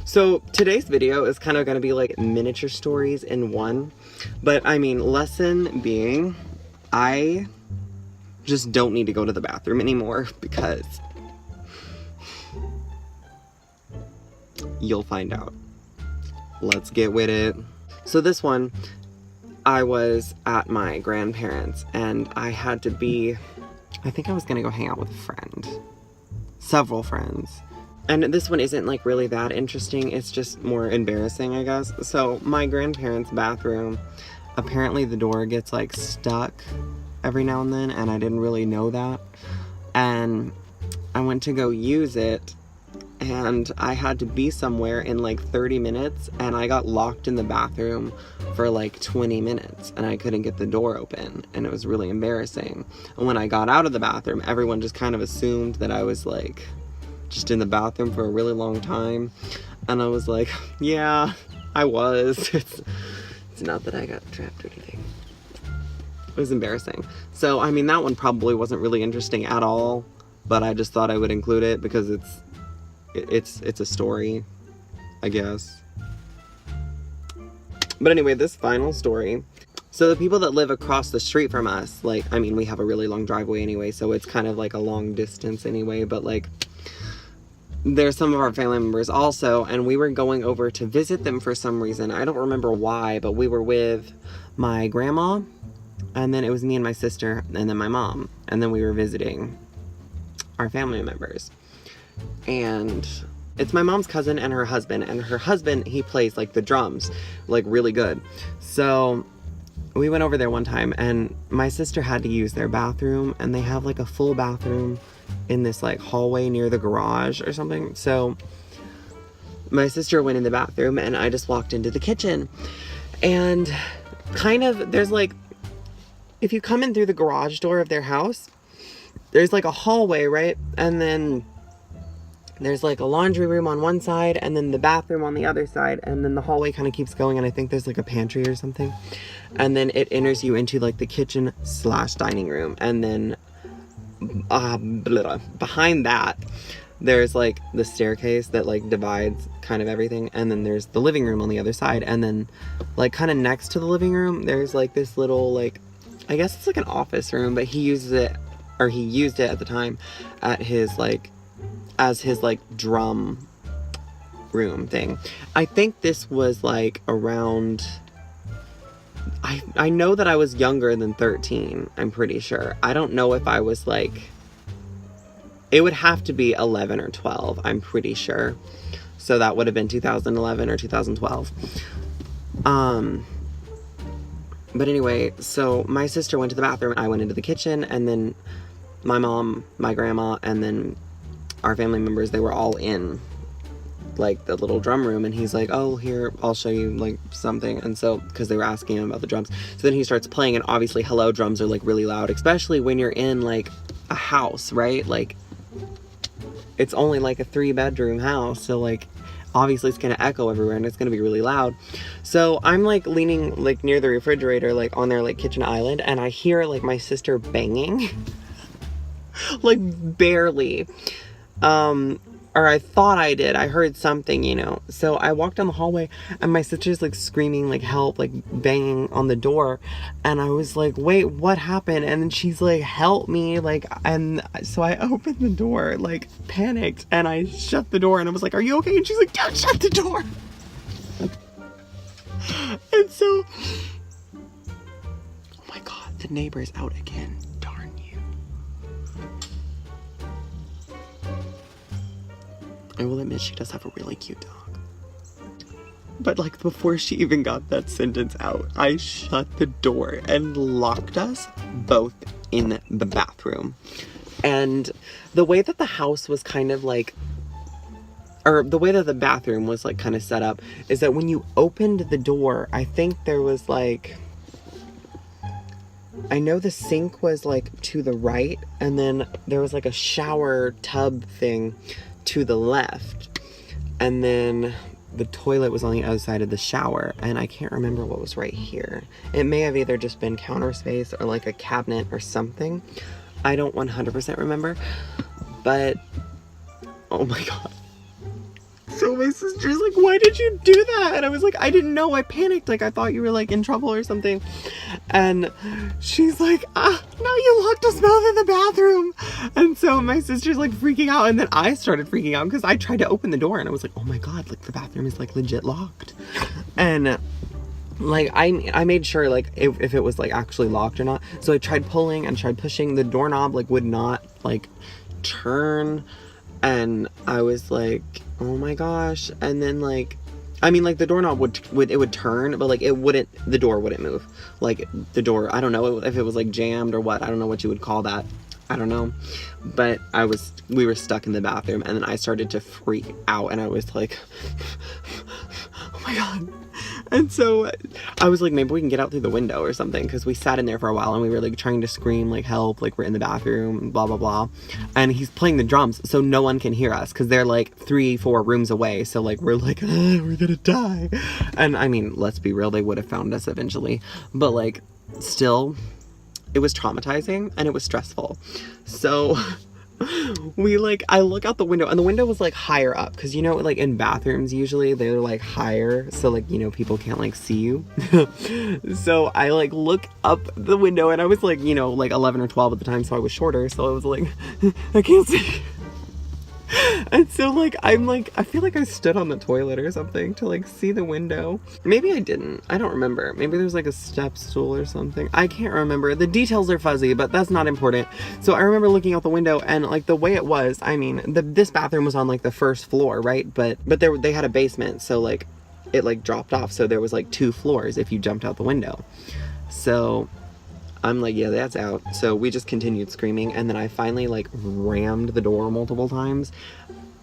So today's video is kind of going to be like miniature stories in one, but I mean, lesson being, I just don't need to go to the bathroom anymore because you'll find out. Let's get with it. So this one, I was at my grandparents and I had to be, I think I was going to go hang out with a friend, several friends. And this one isn't like really that interesting. It's just more embarrassing, I guess. So my grandparents' bathroom, apparently the door gets like stuck every now and then, and I didn't really know that. And I went to go use it, and I had to be somewhere in like 30 minutes, and I got locked in the bathroom for like 20 minutes, and I couldn't get the door open, and it was really embarrassing. And when I got out of the bathroom, everyone just kind of assumed that I was like just in the bathroom for a really long time, and I was like, yeah, I was. It's not that I got trapped or anything. It was embarrassing. So I mean, that one probably wasn't really interesting at all, but I just thought I would include it because it's a story, I guess. But anyway, this final story. So the people that live across the street from us, like, I mean, we have a really long driveway anyway, so it's kind of like a long distance anyway, but like, there's some of our family members also, and we were going over to visit them for some reason. I don't remember why, but we were with my grandma, and then it was me and my sister, and then my mom, and then we were visiting our family members. And it's my mom's cousin and her husband, he plays like the drums, like really good. So we went over there one time, and my sister had to use their bathroom, and they have like a full bathroom in this like hallway near the garage or something. So my sister went in the bathroom and I just walked into the kitchen, and kind of there's like, if you come in through the garage door of their house, there's like a hallway, right? And then there's like a laundry room on one side and then the bathroom on the other side, and then the hallway kind of keeps going, and I think there's like a pantry or something, and then it enters you into like the kitchen / dining room, and then behind that there's like the staircase that like divides kind of everything, and then there's the living room on the other side, and then like kind of next to the living room there's like this little, like, I guess it's like an office room, but he used it at the time at his like as his like drum room thing. I think this was like around, I know that I was younger than 13, I'm pretty sure. I don't know if I was like, it would have to be 11 or 12, I'm pretty sure. So that would have been 2011 or 2012. But anyway, so my sister went to the bathroom, I went into the kitchen, and then my mom, my grandma, and then our family members, they were all in like the little drum room, and he's like, oh, here, I'll show you like something. And so, because they were asking him about the drums, so then he starts playing, and obviously, hello, drums are like really loud, especially when you're in like a house, right? Like, it's only like a 3-bedroom house, so like obviously it's gonna echo everywhere, and it's gonna be really loud. So I'm like leaning like near the refrigerator, like on their like kitchen island, and I hear like my sister banging like barely, or I thought I did. I heard something, you know. So I walked down the hallway, and my sister's like screaming, like help, like banging on the door. And I was like, wait, what happened? And then she's like, help me. Like, and so I opened the door, like panicked, and I shut the door, and I was like, are you okay? And she's like, don't shut the door. And so, oh my God, the neighbor's out again. Darn you. I will admit she does have a really cute dog. But like before she even got that sentence out, I shut the door and locked us both in the bathroom. And the way that the house was kind of like, or the way that the bathroom was like kind of set up, is that when you opened the door, I think there was like, I know the sink was like to the right, and then there was like a shower tub thing to the left, and then the toilet was on the other side of the shower, and I can't remember what was right here. It may have either just been counter space or like a cabinet or something. I don't 100% remember, but oh my god. So my sister's like, why did you do that? And I was like, I didn't know, I panicked, like I thought you were like in trouble or something. And she's like, now you locked us both in the bathroom. And so my sister's like freaking out, and then I started freaking out because I tried to open the door and I was like, oh my god, like the bathroom is like legit locked. And like I made sure like if it was like actually locked or not. So I tried pulling and tried pushing. The doorknob like would not like turn, and I was like, oh my gosh. And then like, I mean, like the doorknob would turn, but like the door wouldn't move. Like the door, I don't know if it was like jammed or what. I don't know what you would call that. I don't know. But we were stuck in the bathroom, and then I started to freak out, and I was like, oh my god. And so I was like, maybe we can get out through the window or something, because we sat in there for a while and we were like trying to scream like help, like we're in the bathroom, blah blah blah. And he's playing the drums, so no one can hear us because they're like 3-4 rooms away. So like we're like, we're gonna die. And I mean, let's be real, they would have found us eventually, but like still, it was traumatizing and it was stressful. So I look out the window, and the window was like higher up, because you know, like in bathrooms usually they're like higher, so like, you know, people can't like see you. So I like look up the window, and I was like, you know, like 11 or 12 at the time, so I was shorter, so I was like, I can't see. And so like I feel like I stood on the toilet or something to like see the window. Maybe I didn't, I don't remember. Maybe there's like a step stool or something. I can't remember. The details are fuzzy, but that's not important. So I remember looking out the window, and like the way it was, I mean, this bathroom was on like the first floor, right? But they had a basement, so like it like dropped off, so there was like 2 floors if you jumped out the window. So I'm like, yeah, that's out. So we just continued screaming, and then I finally like rammed the door multiple times,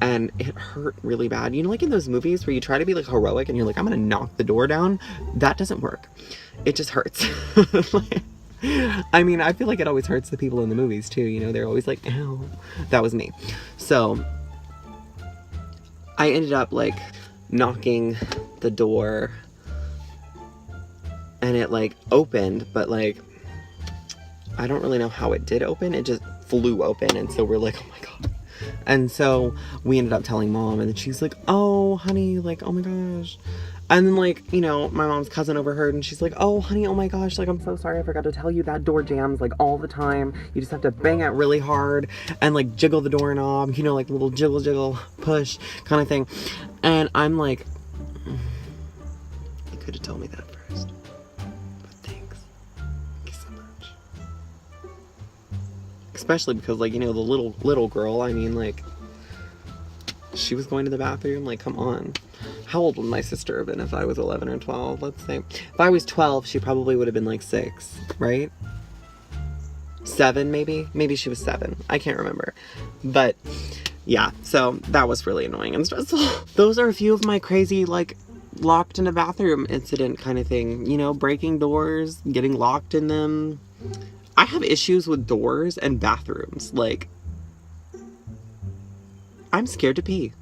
and it hurt really bad. You know, like in those movies where you try to be like heroic and you're like, I'm gonna knock the door down? That doesn't work. It just hurts. I mean, I feel like it always hurts the people in the movies too, you know, they're always like, ow. That was me. So I ended up like knocking the door, and it like opened, but like I don't really know how it did open. It just flew open, and so we're like, oh my god. And so we ended up telling mom, and then she's like, oh honey, like oh my gosh. And then like, you know, my mom's cousin overheard, and she's like, oh honey, oh my gosh, like I'm so sorry, I forgot to tell you, that door jams like all the time. You just have to bang it really hard and like jiggle the doorknob, you know, like little jiggle push kind of thing. And I'm like, you could have told me that first, but thanks. Thank you so much. Especially because like, you know, the little girl, I mean, like she was going to the bathroom, like come on. How old would my sister have been if I was 11 or 12? Let's say if I was 12, she probably would have been like 6, right? 7 maybe she was 7, I can't remember. But yeah, so that was really annoying and stressful. Those are a few of my crazy like locked in a bathroom incident kind of thing, you know, breaking doors, getting locked in them. I have issues with doors and bathrooms. Like, I'm scared to pee.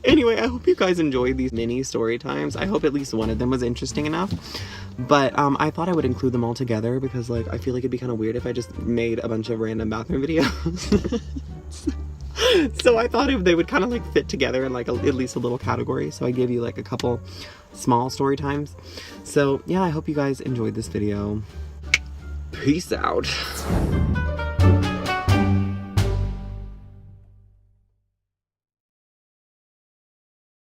Anyway, I hope you guys enjoyed these mini story times. I hope at least one of them was interesting enough. But I thought I would include them all together because like I feel like it'd be kind of weird if I just made a bunch of random bathroom videos. So I thought they would kind of like fit together in like at least a little category. So I gave you like a couple small story times. So yeah, I hope you guys enjoyed this video. Peace out.